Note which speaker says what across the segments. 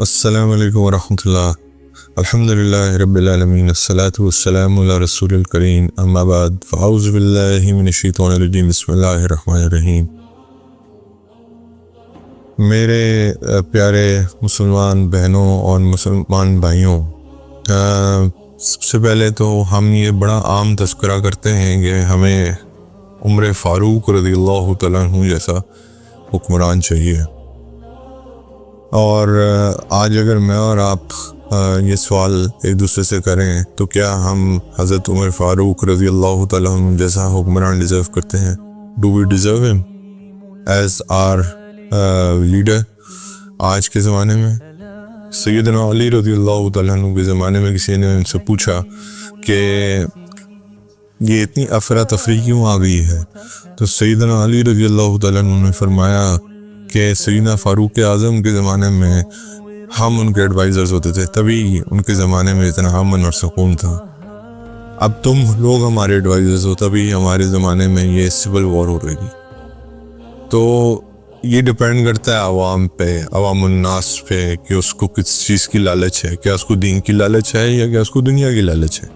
Speaker 1: السلام علیکم ورحمۃ اللہ. الحمد للہ رب العالمین الصلاۃ والسلام علی رسول الکریم اما بعد فاعوذ باللہ من الشیطان الرجیم بسم اللہ الرحمن الرحیم. میرے پیارے مسلمان بہنوں اور مسلمان بھائیوں، سب سے پہلے تو ہم یہ بڑا عام تذکرہ کرتے ہیں کہ ہمیں عمر فاروق رضی اللہ تعالیٰ عنہ جیسا حکمران چاہیے. اور آج اگر میں اور آپ یہ سوال ایک دوسرے سے کریں تو کیا ہم حضرت عمر فاروق رضی اللہ تعالیٰ عنہ جیسا حکمران ڈیزرو کرتے ہیں؟ ڈو وی ڈیزرو ہم ایز آر لیڈر؟ آج کے زمانے میں سیدنا علی رضی اللہ تعالیٰ عنہ کے زمانے میں کسی نے ان سے پوچھا کہ یہ اتنی افراتفری کیوں آ گئی ہے، تو سیدنا علی رضی اللہ تعالیٰ عنہ نے فرمایا کہ سیدنا فاروق اعظم کے زمانے میں ہم ان کے ایڈوائزرز ہوتے تھے، تبھی ان کے زمانے میں اتنا امن اور سکون تھا. اب تم لوگ ہمارے ایڈوائزرز ہو، تبھی ہمارے زمانے میں یہ سول وار ہو رہی. تو یہ ڈیپینڈ کرتا ہے عوام پہ، عوام الناس پہ، کہ اس کو کس چیز کی لالچ ہے. کیا اس کو دین کی لالچ ہے یا کیا اس کو دنیا کی لالچ ہے؟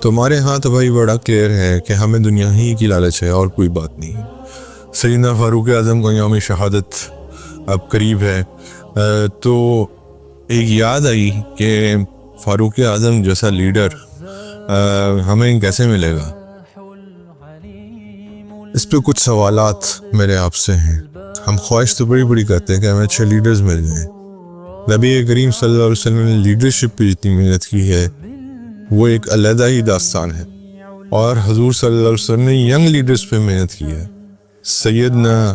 Speaker 1: تو ہمارے ہاں تو بھائی بڑا کلیئر ہے کہ ہمیں دنیا ہی کی لالچ ہے اور کوئی بات نہیں. سیدنا فاروق اعظم کا یوم شہادت اب قریب ہے، تو ایک یاد آئی کہ فاروق اعظم جیسا لیڈر ہمیں کیسے ملے گا. اس پہ کچھ سوالات میرے آپ سے ہیں. ہم خواہش تو بڑی بڑی کرتے ہیں کہ ہمیں اچھے لیڈرز مل جائیں. نبی کریم صلی اللہ علیہ وسلم نے لیڈرشپ پہ جتنی محنت کی ہے وہ ایک علیحدہ ہی داستان ہے، اور حضور صلی اللہ علیہ وسلم نے ینگ لیڈرز پہ محنت کی ہے. سیدنا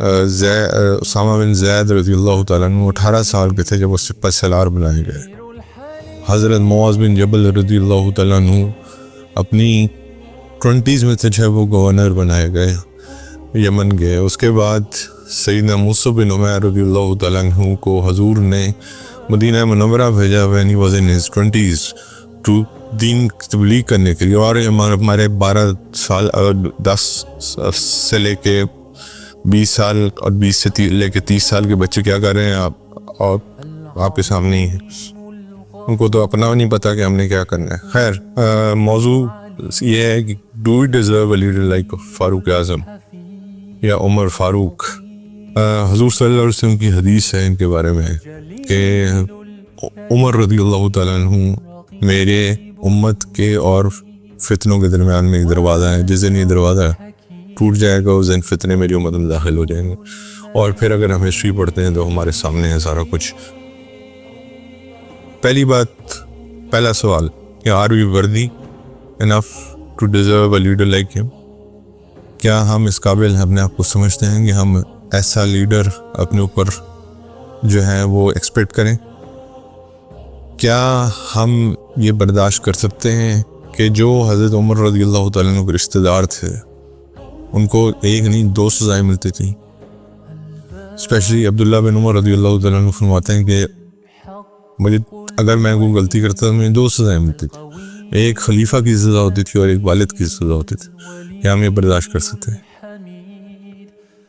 Speaker 1: اسامہ بن زید رضی اللہ تعالیٰ عنہ 18 سال کے تھے جب وہ سپہ سالار بنائے گئے. حضرت معاذ بن جبل رضی اللہ تعالیٰ عنہ اپنی 20s میں تھے جب وہ گورنر بنائے گئے، یمن گئے. اس کے بعد سیدنا مصعب بن عمیر رضی اللہ تعالیٰ عنہ کو حضور نے مدینہ منورہ بھیجا when he was in his 20s to دین تبلیغ کرنے کے لیے. اور ہمارے 12 سال 10 سے لے کے 20 سال اور 20 سے لے کے 30 سال کے بچے کیا کر رہے ہیں اور آپ کے سامنے ہی ہیں. ان کو تو اپنا نہیں پتا کہ ہم نے کیا کرنا ہے. خیر، موضوع یہ ہے کہ do we deserve a leader like Farooq Azam یا عمر فاروق. حضور صلی اللہ علیہ وسلم کی حدیث ہے ان کے بارے میں کہ عمر رضی اللہ تعالیٰ عنہ میرے امت کے اور فتنوں کے درمیان میں ایک دروازہ ہے، جس دن یہ دروازہ ٹوٹ جائے گا اس دن فتنے میری امت میں داخل ہو جائیں گے. اور پھر اگر ہم ہسٹری پڑھتے ہیں تو ہمارے سامنے ہے سارا کچھ. پہلی بات، پہلا سوال کہ are we worthy enough to deserve a leader like ہم؟ کیا ہم اس قابل اپنے آپ کو سمجھتے ہیں کہ ہم ایسا لیڈر اپنے اوپر جو ہے وہ ایکسپیکٹ کریں؟ کیا ہم یہ برداشت کر سکتے ہیں کہ جو حضرت عمر رضی اللہ تعالیٰ عنہ کے رشتہ دار تھے ان کو ایک نہیں 2 سزائیں ملتی تھیں؟ اسپیشلی عبداللہ بن عمر رضی اللہ تعالیٰ عنہ فرماتے ہیں کہ مجھے اگر میں کوئی غلطی کرتا تو مجھے 2 سزائیں ملتی تھیں. ایک خلیفہ کی سزا ہوتی تھی اور ایک والد کی سزا ہوتی تھی. کیا ہم یہ برداشت کر سکتے ہیں؟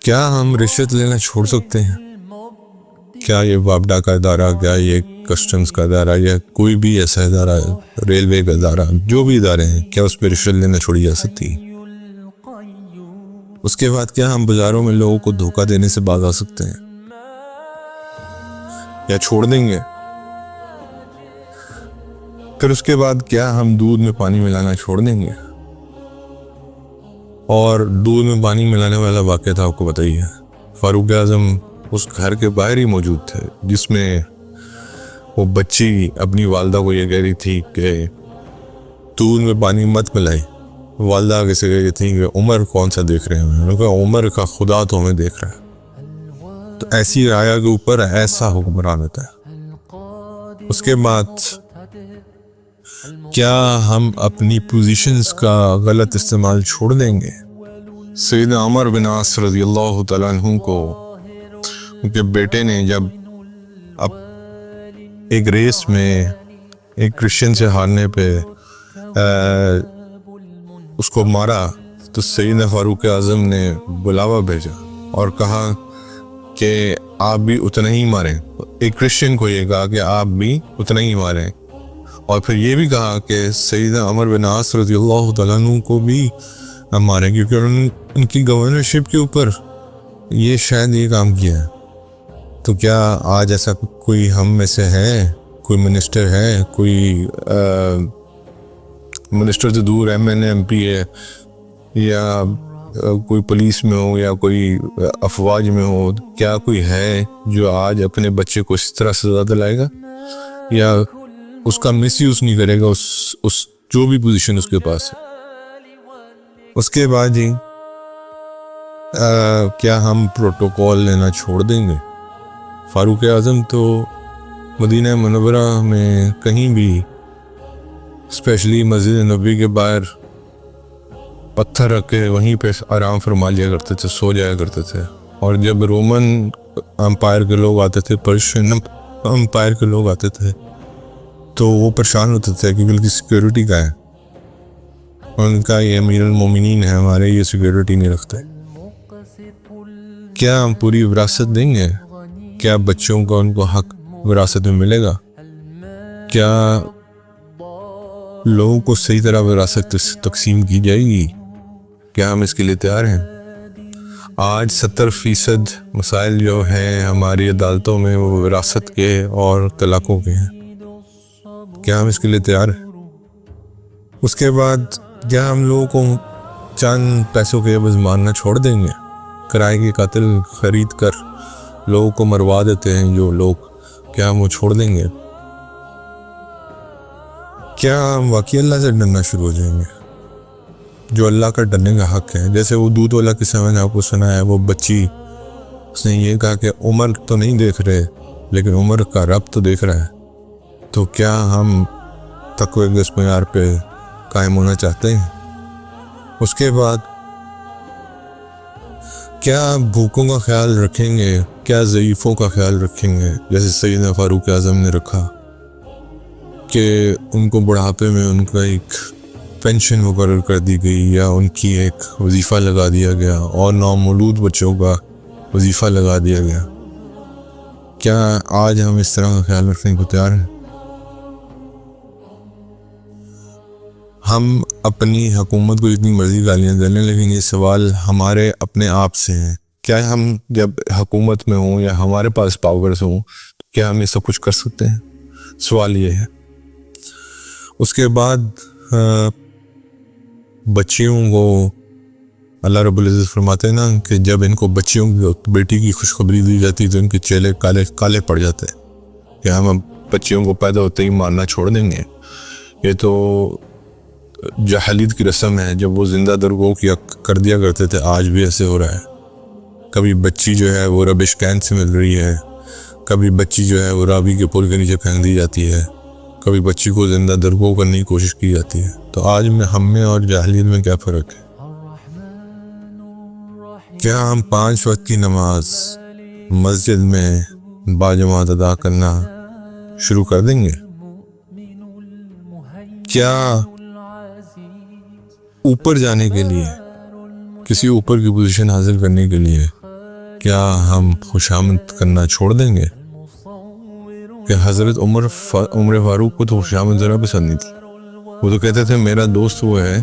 Speaker 1: کیا ہم رشوت لینا چھوڑ سکتے ہیں؟ کیا یہ وابڈا کا ادارہ، کیا یہ کسٹمز کا ادارہ، یا کوئی بھی ایسا ادارہ، ریلوے کا ادارہ، جو بھی ادارے ہیں، کیا اس پہ رشوت لینا چھوڑی جا سکتی ہے؟ اس کے بعد کیا ہم بازاروں میں لوگوں کو دھوکہ دینے سے باز آ سکتے ہیں یا چھوڑ دیں گے؟ پھر اس کے بعد کیا ہم دودھ میں پانی ملانا چھوڑ دیں گے؟ اور دودھ میں پانی ملانے والا واقعہ تھا آپ کو بتائیے. فاروق اعظم اس گھر کے باہر ہی موجود تھے جس میں وہ بچی اپنی والدہ کو یہ کہہ رہی تھی کہ دودھ میں پانی مت ملائی. والدہ آگے سے کہہ رہی تھی کہ عمر کون سا دیکھ رہے ہیں؟ انہوں نے کہا عمر کا خدا تو ہمیں دیکھ رہا ہے. تو ایسی رایا کے اوپر ایسا حکمران ہوتا ہے. اس کے بعد کیا ہم اپنی پوزیشنز کا غلط استعمال چھوڑ دیں گے؟ سیدنا عمر بن عاص رضی اللہ تعالیٰ عنہ کو ان کے بیٹے نے جب اب ایک ریس میں ایک کرسچن سے ہارنے پہ اس کو مارا، تو سیدنا فاروق اعظم نے بلاوا بھیجا اور کہا کہ آپ بھی اتنا ہی ماریں. ایک کرسچن کو یہ کہا کہ آپ بھی اتنا ہی ماریں, اور پھر یہ بھی کہا کہ سیدنا عمر بن عاص رضی اللہ تعالیٰ عنہ کو بھی ماریں, کیونکہ ان کی گورنرشپ کے اوپر یہ شاید یہ کام کیا ہے. تو کیا آج ایسا کوئی ہم میں سے ہے, کوئی منسٹر ہے, کوئی منسٹر سے دور ایم این ایم پی ہے, یا کوئی پولیس میں ہو, یا کوئی افواج میں ہو, کیا کوئی ہے جو آج اپنے بچے کو اس طرح سزا دلائے گا, یا اس کا مس یوز نہیں کرے گا اس جو بھی پوزیشن اس کے پاس ہے. اس کے بعد جی کیا ہم پروٹوکول لینا چھوڑ دیں گے؟ فاروق اعظم تو مدینہ منورہ میں کہیں بھی, اسپیشلی مسجد نبوی کے باہر پتھر رکھ کے وہیں پہ آرام فرما لیا کرتے تھے, سو جایا کرتے تھے. اور جب رومن امپائر کے لوگ آتے تھے, پرشین امپائر کے لوگ آتے تھے, تو وہ پریشان ہوتے تھے کہ ان کی سیکیورٹی کا ہے, ان کا یہ امیر المومنین ہے, ہمارے یہ سیکیورٹی نہیں رکھتے. کیا ہم پوری وراثت دیں گے؟ کیا بچوں کا ان کو حق وراثت میں ملے گا؟ کیا لوگوں کو صحیح طرح وراثت تقسیم کی جائے گی؟ کیا ہم اس کے لیے تیار ہیں؟ آج 70% مسائل جو ہیں ہماری عدالتوں میں وہ وراثت کے اور طلاقوں کے ہیں. کیا ہم اس کے لیے تیار ہیں؟ اس کے بعد کیا ہم لوگوں کو چند پیسوں کے عوض مارنا چھوڑ دیں گے؟ کرائے کے قاتل خرید کر لوگوں کو مروا دیتے ہیں جو لوگ, کیا ہم وہ چھوڑ دیں گے؟ کیا ہم واقعی اللہ سے ڈرنا شروع ہو جائیں گے جو اللہ کا ڈرنے کا حق ہے؟ جیسے وہ دودھ والا قصہ میں نے آپ کو سنا ہے, وہ بچی, اس نے یہ کہا کہ عمر تو نہیں دیکھ رہے لیکن عمر کا رب تو دیکھ رہا ہے. تو کیا ہم تقوی کے اس معیار پہ قائم ہونا چاہتے ہیں؟ اس کے بعد کیا بھوکوں کا خیال رکھیں گے؟ کیا ضعیفوں کا خیال رکھیں گے جیسے سیدنا فاروق اعظم نے رکھا, کہ ان کو بڑھاپے میں ان کا ایک پینشن مقرر کر دی گئی, یا ان کی ایک وظیفہ لگا دیا گیا, اور نومولود بچوں کا وظیفہ لگا دیا گیا؟ کیا آج ہم اس طرح کا خیال رکھنے کو تیار ہیں؟ ہم اپنی حکومت کو جتنی مرضی گالیاں دے لیں, لیکن یہ سوال ہمارے اپنے آپ سے ہیں. کیا ہم جب حکومت میں ہوں یا ہمارے پاس پاورز ہوں, کیا ہم یہ سب کچھ کر سکتے ہیں؟ سوال یہ ہے. اس کے بعد بچیوں کو اللہ رب العزت فرماتے ہیں نا کہ جب ان کو بچیوں کی بیٹی کی خوشخبری دی جاتی تو ان کے چہرے کالے پڑ جاتے ہیں. کہ ہم بچیوں کو پیدا ہوتے ہی مارنا چھوڑ دیں گے؟ یہ تو جاہلیت کی رسم ہے, جب وہ زندہ درگو کیا کر دیا کرتے تھے, آج بھی ایسے ہو رہا ہے. کبھی بچی جو ہے وہ ربش کین سے مل رہی ہے, کبھی بچی جو ہے وہ رابی کے پل کے نیچے پھینک دی جاتی ہے, کبھی بچی کو زندہ درگو کرنے کی کوشش کی جاتی ہے. تو آج میں ہم میں اور جاہلیت میں کیا فرق ہے؟ کیا ہم 5 وقت کی نماز مسجد میں باجماعت ادا کرنا شروع کر دیں گے؟ کیا اوپر جانے کے لیے, کسی اوپر کی پوزیشن حاصل کرنے کے لیے, کیا ہم خوشامد کرنا چھوڑ دیں گے؟ کہ حضرت عمر فاروق کو تو خوشامد ذرا پسند نہیں تھی. وہ تو کہتے تھے میرا دوست وہ ہے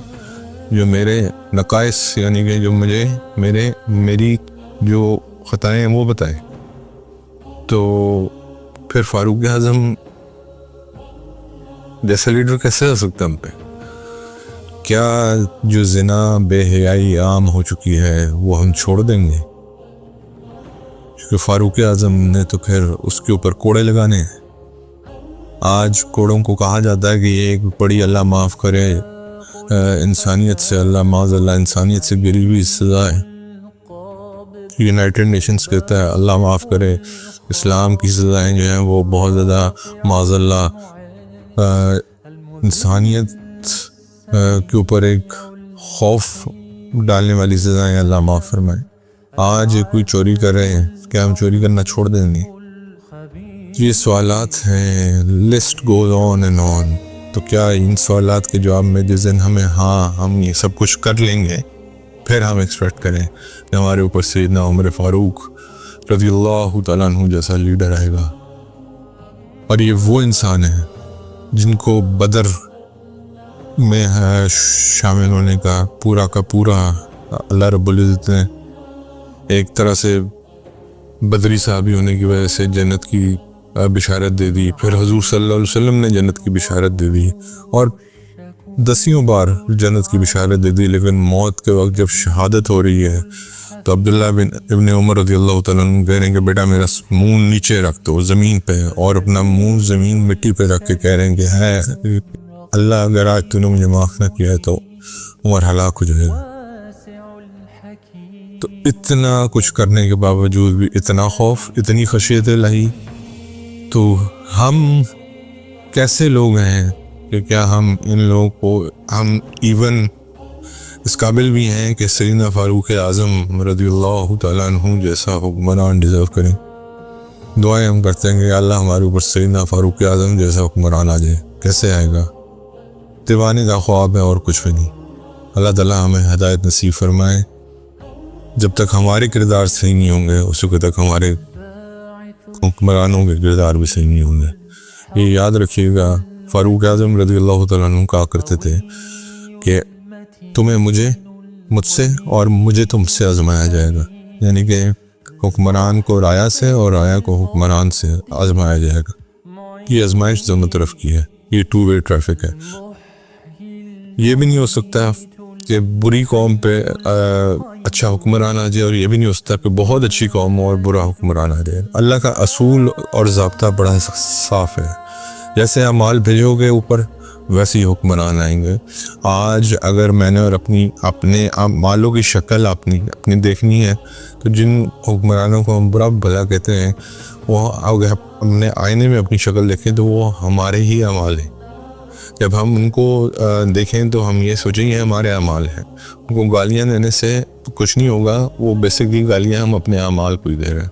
Speaker 1: جو میرے نقائص, یعنی کہ جو مجھے میری جو خطائیں ہیں وہ بتائے. تو پھر فاروق اعظم جیسا لیڈر کیسے ہو سکتا ہم پہ؟ کیا جو زنا بے حیائی عام ہو چکی ہے وہ ہم چھوڑ دیں گے؟ کیونکہ فاروق اعظم نے تو پھر اس کے اوپر کوڑے لگانے ہیں. آج کوڑوں کو کہا جاتا ہے کہ یہ ایک بڑی اللہ معاف کرے انسانیت سے, اللہ معاذ اللہ انسانیت سے گری ہوئی سزا ہے. یونائٹڈ نیشنز کہتا ہے اللہ معاف کرے اسلام کی سزائیں جو ہیں وہ بہت زیادہ معاذ اللہ انسانیت کے اوپر ایک خوف ڈالنے والی سزائیں, اللہ معاف فرمائے. آج کوئی چوری کر رہے ہیں, کیا ہم چوری کرنا چھوڑ دیں گے؟ یہ سوالات ہیں, list goes on and on. تو کیا ان سوالات کے جواب میں جس دن ہم یہ سب کچھ کر لیں گے, پھر ہم ایکسپیکٹ کریں کہ ہمارے اوپر سیدنا عمر فاروق رضی اللہ تعالیٰ عنہ جیسا لیڈر آئے گا، اور یہ وہ انسان ہیں جن کو بدر میں شامل ہونے کا پورا اللہ رب العزت نے ایک طرح سے بدری صحابی ہونے کی وجہ سے جنت کی بشارت دے دی، پھر حضور صلی اللہ علیہ وسلم نے جنت کی بشارت دے دی، اور 10 بار جنت کی بشارت دے دی، لیکن موت کے وقت جب شہادت ہو رہی ہے تو عبداللہ بن ابن عمر رضی اللہ تعالیٰ عنہ کہہ رہے ہیں کہ بیٹا میرا منہ نیچے رکھ دو زمین پہ، اور اپنا منہ زمین مٹی پہ رکھ کے کہہ رہے ہیں کہ ہے اللہ اگر آج تو نے مجھے معاف نہ کیا ہے تو عمر ہلاک ہو جائے گا۔ تو اتنا کچھ کرنے کے باوجود بھی اتنا خوف، اتنی خشیت الہی، تو ہم کیسے لوگ ہیں کہ کیا ہم ان لوگوں کو ہم ایون اس قابل بھی ہیں کہ سیدنا فاروق اعظم رضی اللہ تعالیٰ عنہ جیسا حکمران ڈیزرو کریں؟ دعائیں ہم کرتے ہیں کہ اللہ ہمارے اوپر سیدنا فاروق اعظم جیسا حکمران آ جائے، کیسے آئے گا؟ دیوانے کا خواب ہے اور کچھ بھی نہیں۔ اللہ تعالیٰ ہمیں ہدایت نصیب فرمائے۔ جب تک ہمارے کردار صحیح نہیں ہوں گے اس وقت تک ہمارے حکمرانوں کے کردار بھی صحیح نہیں ہوں گے۔ یہ یاد رکھیے گا، فاروق اعظم رضی اللہ تعالیٰ عنہ کہا کرتے تھے کہ تمہیں مجھ سے اور مجھے تم سے آزمایا جائے گا، یعنی کہ حکمران کو رایا سے اور رایا کو حکمران سے آزمایا جائے گا۔ یہ آزمائش دونوں طرف کی ہے، یہ 2 وے ٹریفک ہے۔ یہ بھی نہیں ہو سکتا کہ بری قوم پہ اچھا حکمران آ جائے، اور یہ بھی نہیں ہو سکتا کہ بہت اچھی قوم اور برا حکمران آ جائے۔ اللہ کا اصول اور ضابطہ بڑا صاف ہے، جیسے اعمال بھیجو گے اوپر ویسے ہی حکمران آئیں گے۔ آج اگر میں نے اور اپنے اعمالوں کی شکل اپنی دیکھنی ہے تو جن حکمرانوں کو ہم برا بھلا کہتے ہیں، وہ اگر ہم نے آئینے میں اپنی شکل دیکھیں تو وہ ہمارے ہی اعمال ہیں۔ جب ہم ان کو دیکھیں تو ہم یہ سوچیں یہ ہمارے اعمال ہیں۔ ان کو گالیاں دینے سے کچھ نہیں ہوگا، وہ بیسکلی گالیاں ہم اپنے اعمال کو ہی دے رہے ہیں۔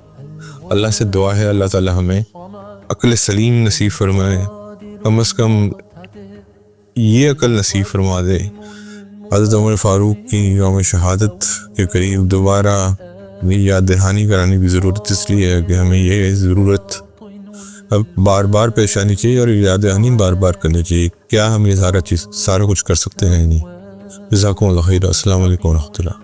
Speaker 1: اللہ سے دعا ہے اللہ تعالی ہمیں عقل سلیم نصیب فرمائے، کم از کم یہ عقل نصیب فرما دے حضرت عمر فاروق کی یوم شہادت کے قریب دوبارہ یاد دہانی کرانے کی ضرورت اس لیے ہے کہ ہمیں یہ ضرورت اب بار بار پیش آنی چاہیے اور یاد دہانی بار بار کرنی چاہیے۔ کیا ہم یہ سارا کچھ کر سکتے ہیں؟ نہیں۔ جزاکم اللہ خیر۔ السلام علیکم ورحمۃ اللہ۔